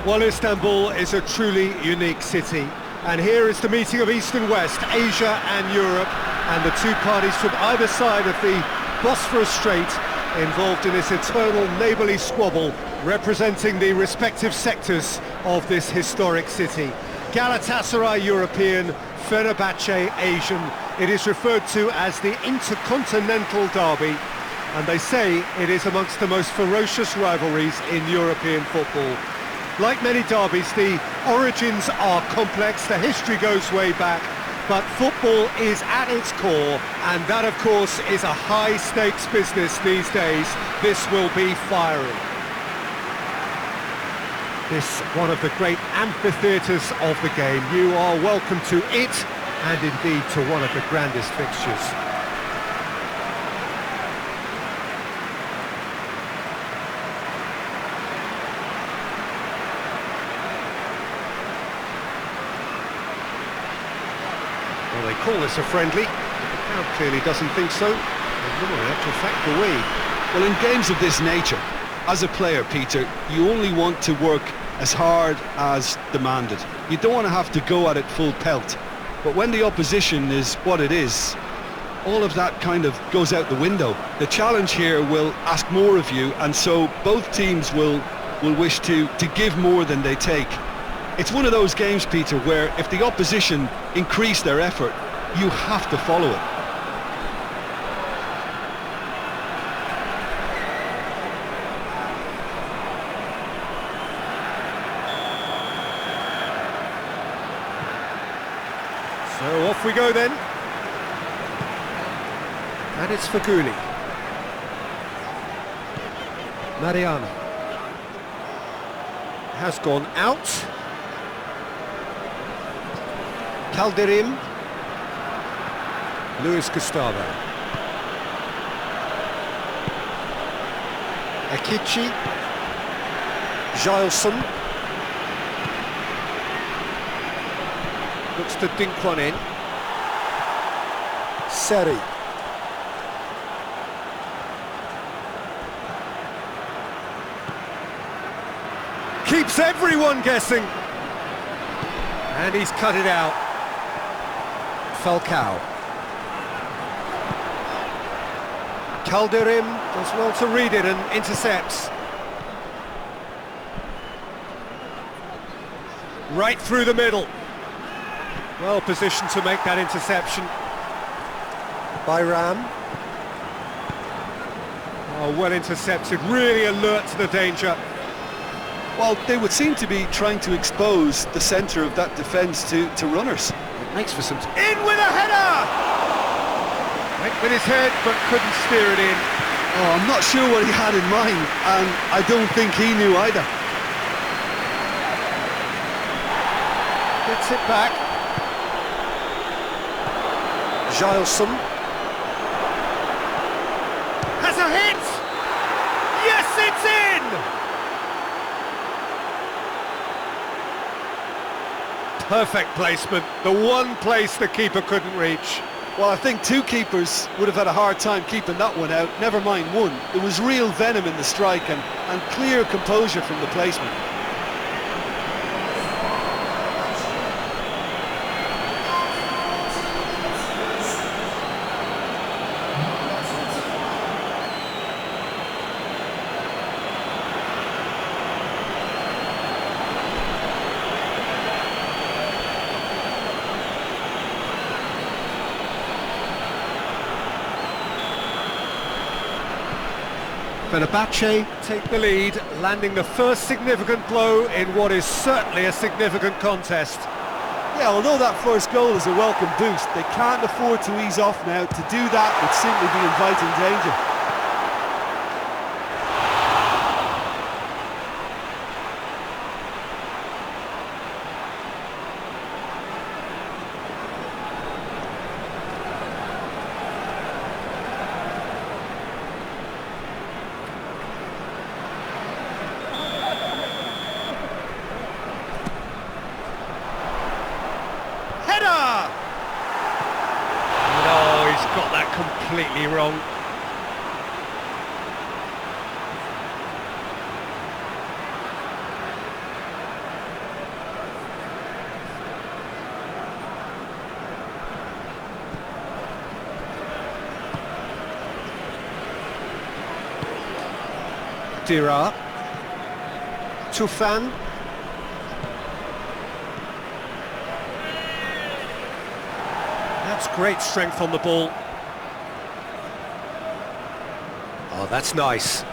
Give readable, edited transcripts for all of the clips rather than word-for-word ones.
Well, Istanbul is a truly unique city, and here is the meeting of East and West, Asia and Europe, and the two parties from either side of the Bosphorus Strait involved in this eternal neighbourly squabble, representing the respective sectors of this historic city. Galatasaray European, Fenerbahçe Asian. It is referred to as the Intercontinental Derby, and they say it is amongst the most ferocious rivalries in European football. Like many derbies, the origins are complex, the history goes way back, but football is at its core, and that, of course, is a high-stakes business these days. This will be fiery. This, one of the great amphitheatres of the game. You are welcome to it, and indeed to one of the grandest fixtures. Well, they call this a friendly, but the crowd clearly doesn't think so. And no, in actual fact, do we? Well, in games of this nature, as a player, Peter, you only want to work as hard as demanded. You don't want to have to go at it full pelt. But when the opposition is what it is, all of that kind of goes out the window. The challenge here will ask more of you, and so both teams will wish to give more than they take. It's one of those games, Peter, where if the opposition increase their effort, you have to follow it. So off we go then. And it's for Guli. Mariano. Has gone out. Calderim. Luis Gustavo. Akichi. Gilson. Looks to dink one in. Seri. Keeps everyone guessing. And he's cut it out. Falcao. Calderim does well to read it and intercepts. Right through the middle. Well positioned to make that interception. By Ram. Oh, well intercepted, really alert to the danger. Well, they would seem to be trying to expose the centre of that defence to runners. It makes for some... In with a header! Went with his head, but couldn't steer it in. Oh, I'm not sure what he had in mind, and I don't think he knew either. Gets it back. Gilson. Has a hit! Yes, it's in! Perfect placement, the one place the keeper couldn't reach. Well, I think two keepers would have had a hard time keeping that one out, never mind one. There was real venom in the strike and clear composure from the placement. Fenerbahçe take the lead, landing the first significant blow in what is certainly a significant contest. Yeah, although that first goal is a welcome boost, they can't afford to ease off now. To do that would simply be inviting danger. Got that completely wrong. Dira. Tufan. That's great strength on the ball. Oh, that's nice.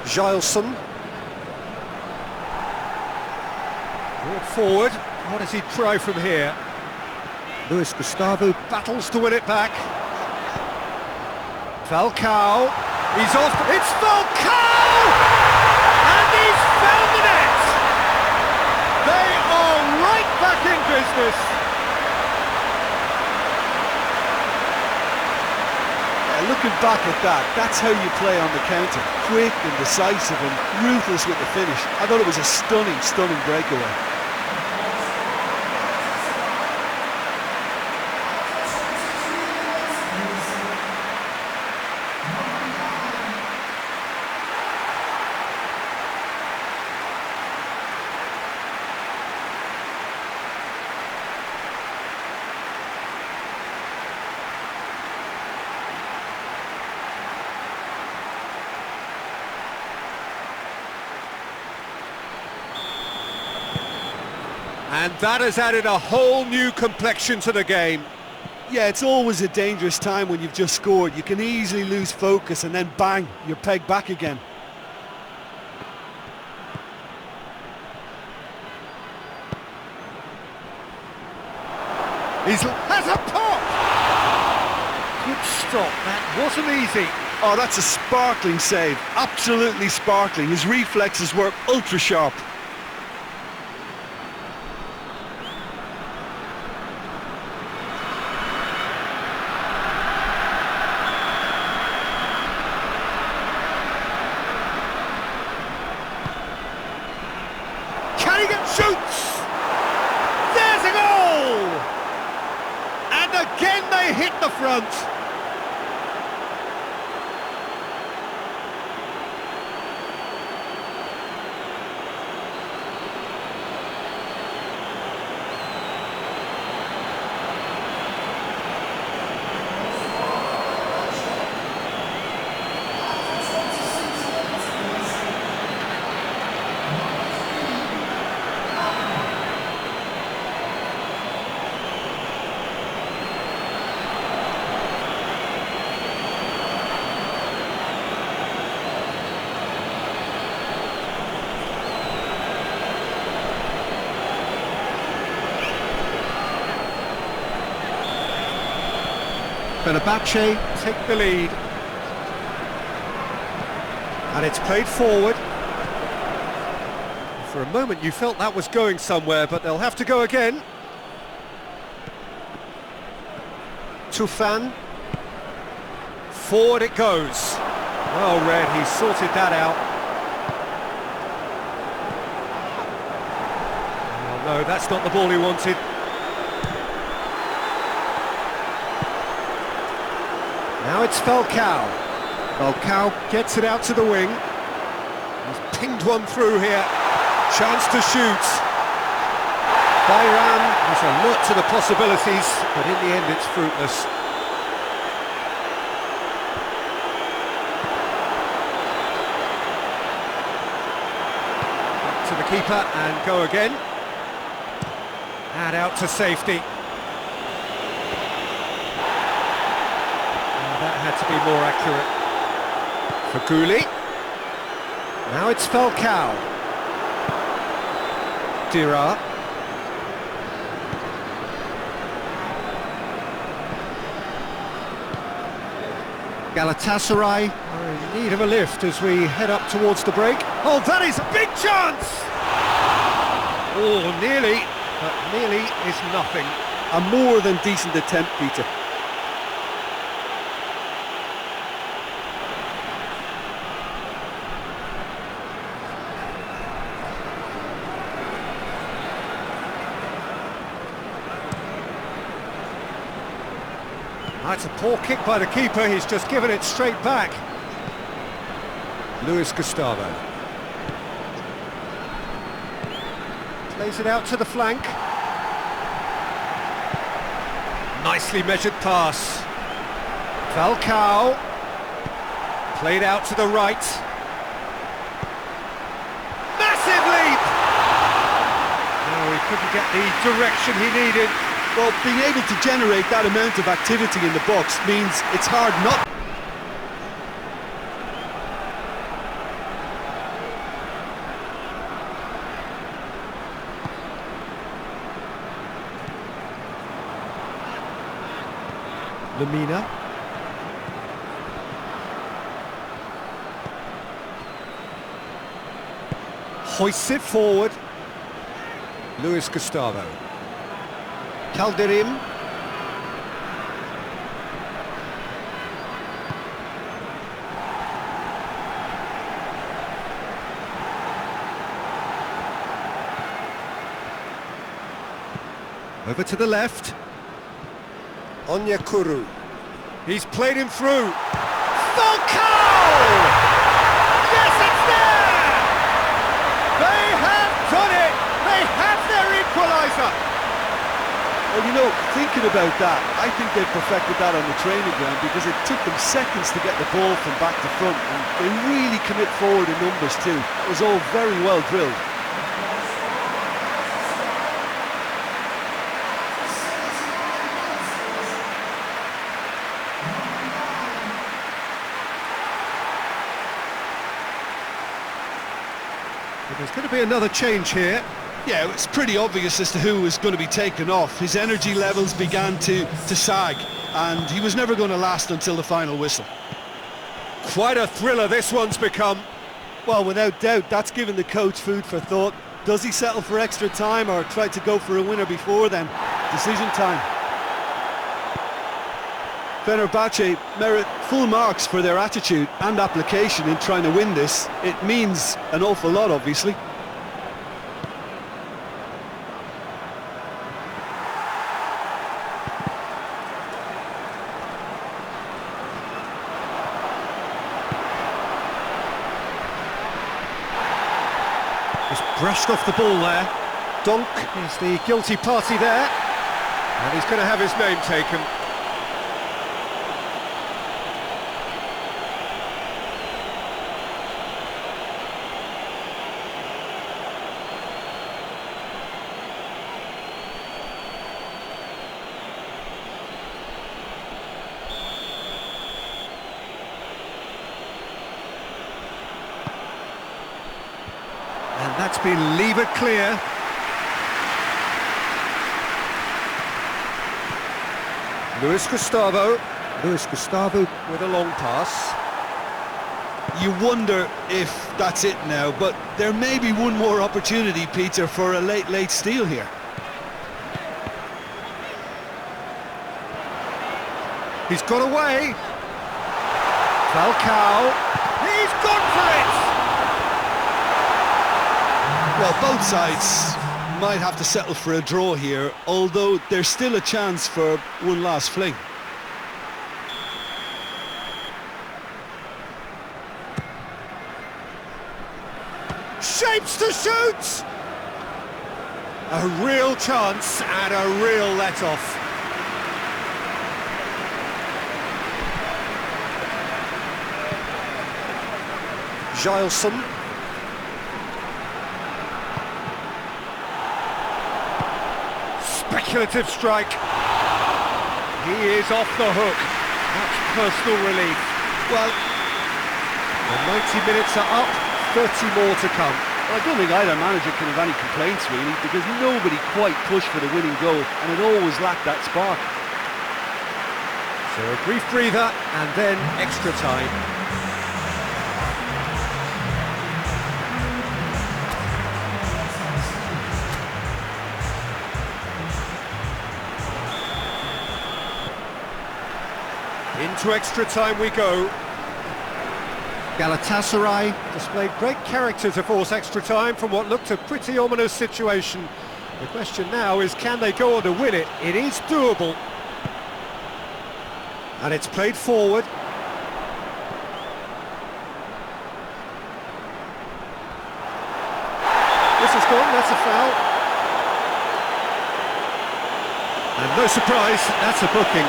Gileson. Brought forward. What does he try from here? Luis Gustavo battles to win it back. Falcao. He's off. It's Falcao! And he's found the net! They are right back in business. Looking back at that, that's how you play on the counter. Quick and decisive and ruthless with the finish. I thought it was a stunning, stunning breakaway. And that has added a whole new complexion to the game. Yeah, it's always a dangerous time when you've just scored. You can easily lose focus and then bang, you're pegged back again. He has a pop! Good stop, that wasn't easy. Oh, that's a sparkling save, absolutely sparkling. His reflexes work ultra sharp. Shoots! There's a goal! And again they hit the front. Fenerbahçe take the lead. And it's played forward. For a moment you felt that was going somewhere, but they'll have to go again. Tufan. Forward it goes. Well read, he sorted that out. Oh, no, that's not the ball he wanted. Now it's Falcao. Falcao gets it out to the wing. He's pinged one through here. Chance to shoot. Bayram is alert to the possibilities, but in the end it's fruitless. Back to the keeper and go again. And out to safety. That had to be more accurate. For Gulli. Now it's Falcao. Dira. Galatasaray are in need of a lift as we head up towards the break. Oh, that is a big chance! Oh, nearly, but nearly is nothing. A more than decent attempt, Peter. That's a poor kick by the keeper, he's just given it straight back. Luis Gustavo. Plays it out to the flank. Nicely measured pass. Falcao. Played out to the right. Massive leap! No, he couldn't get the direction he needed. Well, being able to generate that amount of activity in the box means it's hard not. Lamina. Hoists it forward. Luis Gustavo. Calderim. Over to the left. Onyekuru. He's played him through. Falcao! Yes, it's there! They have done it! They have their equaliser! Well, you know, thinking about that, I think they perfected that on the training ground because it took them seconds to get the ball from back to front, and they really commit forward in numbers too. It was all very well drilled. There's going to be another change here. Yeah, it's pretty obvious as to who was going to be taken off. His energy levels began to sag, and he was never going to last until the final whistle. Quite a thriller this one's become. Well, without doubt, that's given the coach food for thought. Does he settle for extra time or try to go for a winner before then? Decision time. Fenerbahçe merit full marks for their attitude and application in trying to win this. It means an awful lot, obviously. Just brushed off the ball there. Donk is the guilty party there. And he's going to have his name taken. And that's been levered clear. Luis Gustavo. Luis Gustavo with a long pass. You wonder if that's it now, but there may be one more opportunity, Peter, for a late steal here. He's got away. Falcao. He's gone for it! Well, both sides might have to settle for a draw here, although there's still a chance for one last fling. Shapes to shoot! A real chance and a real let-off. Gileson. Speculative strike. He is off the hook. Much personal relief. Well, the 90 minutes are up, 30 more to come. Well, I don't think either manager can have any complaints really, because nobody quite pushed for the winning goal, and it always lacked that spark. So a brief breather and then extra time. Into extra time we go. Galatasaray displayed great character to force extra time from what looked a pretty ominous situation. The question now is, can they go on to win it? It is doable. And it's played forward. This is gone, that's a foul. And no surprise, that's a booking.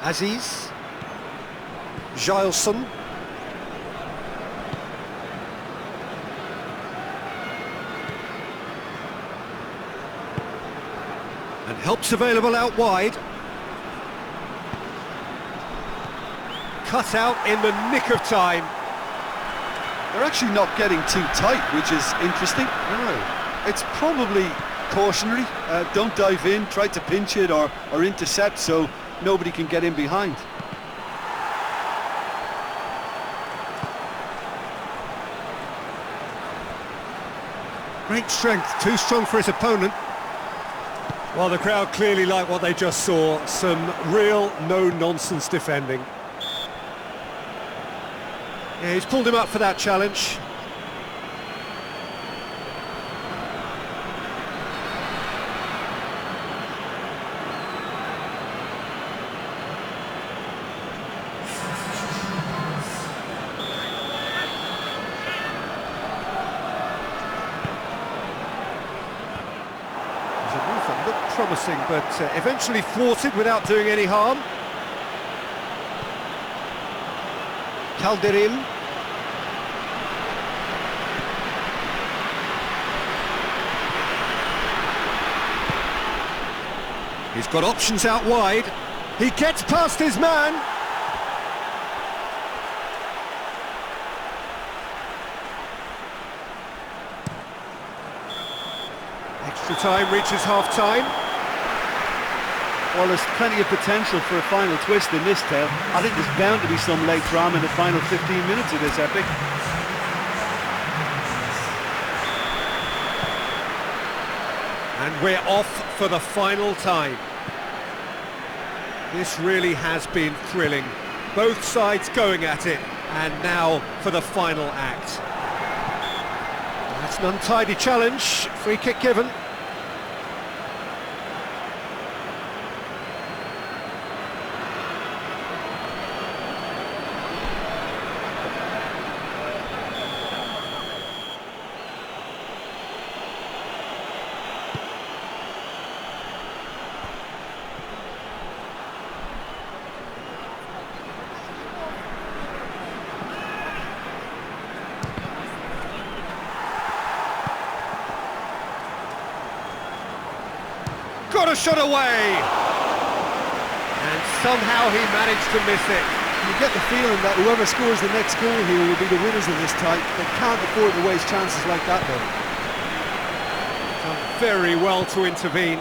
Aziz. Gileson. And help's available out wide. Cut out in the nick of time. They're actually not getting too tight, which is interesting. No. It's probably cautionary. Don't dive in, try to pinch it or intercept so nobody can get in behind. Great strength, too strong for his opponent. Well, the crowd clearly like what they just saw. Some real no-nonsense defending. Yeah, he's pulled him up for that challenge. Looked promising, but eventually thwarted without doing any harm. Calderim. He's got options out wide. He gets past his man. Extra time reaches half-time. Well, there's plenty of potential for a final twist in this tale. I think there's bound to be some late drama in the final 15 minutes of this epic. And we're off for the final time. This really has been thrilling. Both sides going at it, and now for the final act. That's an untidy challenge, free kick given. Got a shot away! And somehow he managed to miss it. You get the feeling that whoever scores the next goal here will be the winners of this tie. They can't afford to waste chances like that, though. Done very well to intervene.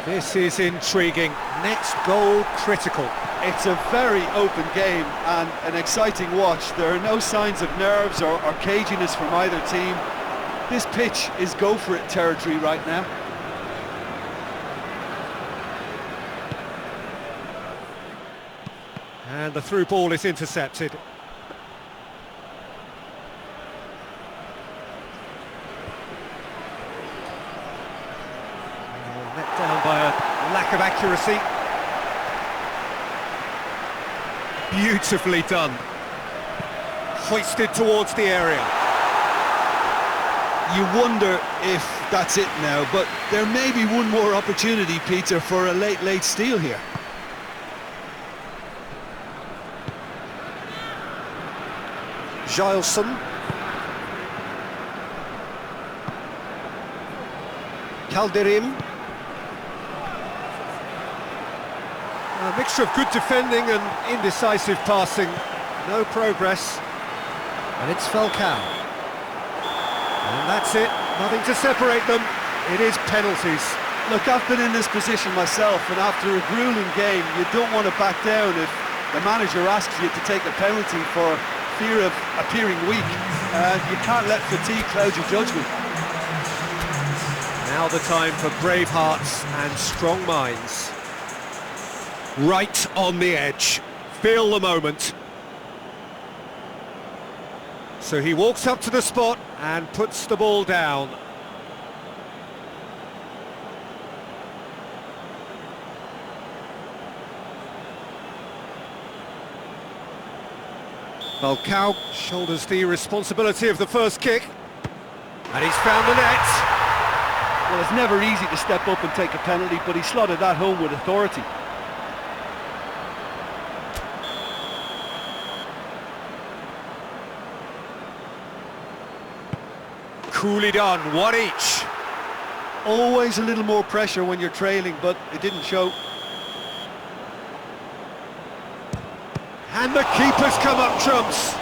This is intriguing. Next goal critical. It's a very open game and an exciting watch. There are no signs of nerves or caginess from either team. This pitch is go-for-it territory right now. And the through ball is intercepted. Let down by a lack of accuracy. Beautifully done. Hoisted towards the area. You wonder if that's it now, but there may be one more opportunity, Peter, for a late steal here. Gileson. Calderim. A mixture of good defending and indecisive passing. No progress. And it's Falcao. And that's it, nothing to separate them. It is penalties. Look, I've been in this position myself, and after a grueling game, you don't want to back down if the manager asks you to take a penalty for fear of appearing weak. You can't let fatigue cloud your judgment. Now the time for brave hearts and strong minds. Right on the edge. Feel the moment. So he walks up to the spot and puts the ball down. Falcao shoulders the responsibility of the first kick. And he's found the net. Well, it's never easy to step up and take a penalty, but he slotted that home with authority. Coolly done, one each. Always a little more pressure when you're trailing, but it didn't show. And the keeper's come up trumps.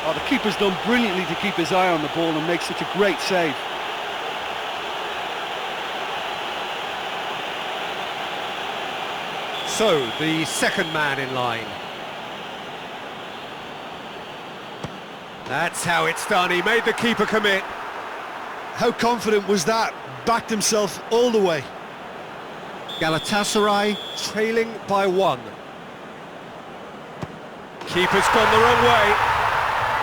Oh, the keeper's done brilliantly to keep his eye on the ball and make such a great save. So, the second man in line. That's how it's done, he made the keeper commit. How confident was that? Backed himself all the way. Galatasaray trailing by 1. Keeper's gone the wrong way.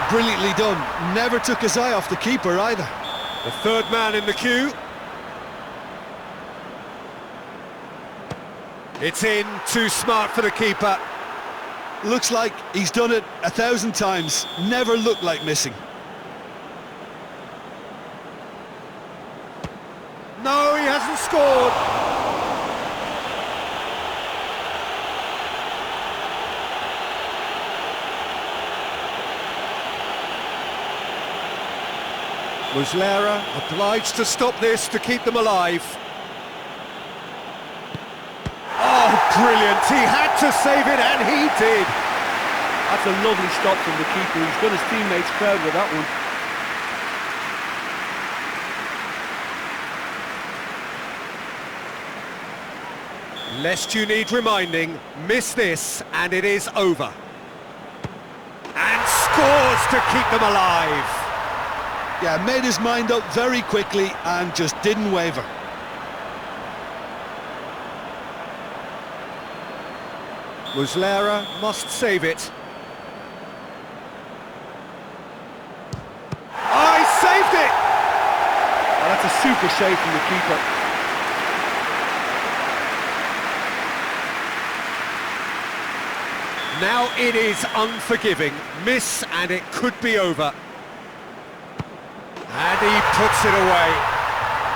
Brilliantly done. Never took his eye off the keeper either. The third man in the queue. It's in, too smart for the keeper. Looks like he's done it 1,000 times. Never looked like missing. No, he hasn't scored. Muslera obliged to stop this to keep them alive. Oh, brilliant! He had to save it, and he did. That's a lovely stop from the keeper. He's done his teammates proud with that one. Lest you need reminding, miss this and it is over. And scores to keep them alive. Yeah, made his mind up very quickly and just didn't waver. Muslera must save it. Oh, he saved it! Oh, that's a super save from the keeper. Now it is unforgiving. Miss and it could be over. And he puts it away.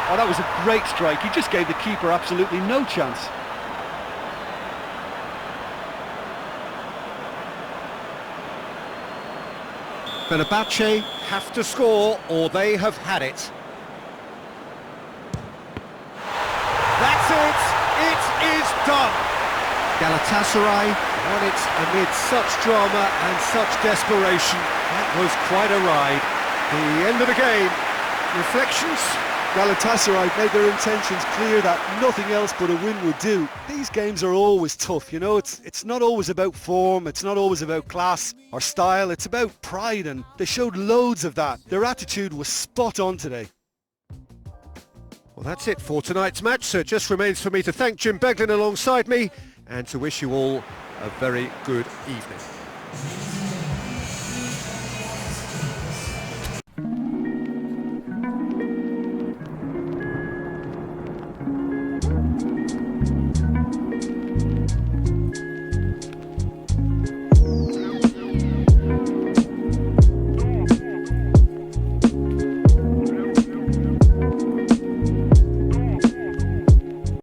Oh, that was a great strike. He just gave the keeper absolutely no chance. Fenerbahçe have to score or they have had it. That's it! It is done! Galatasaray won it amid such drama and such desperation. That was quite a ride. The end of the game. Reflections? Galatasaray made their intentions clear that nothing else but a win would do. These games are always tough, you know, it's not always about form, it's not always about class or style, it's about pride, and they showed loads of that. Their attitude was spot on today. Well, that's it for tonight's match, so it just remains for me to thank Jim Beglin alongside me and to wish you all a very good evening.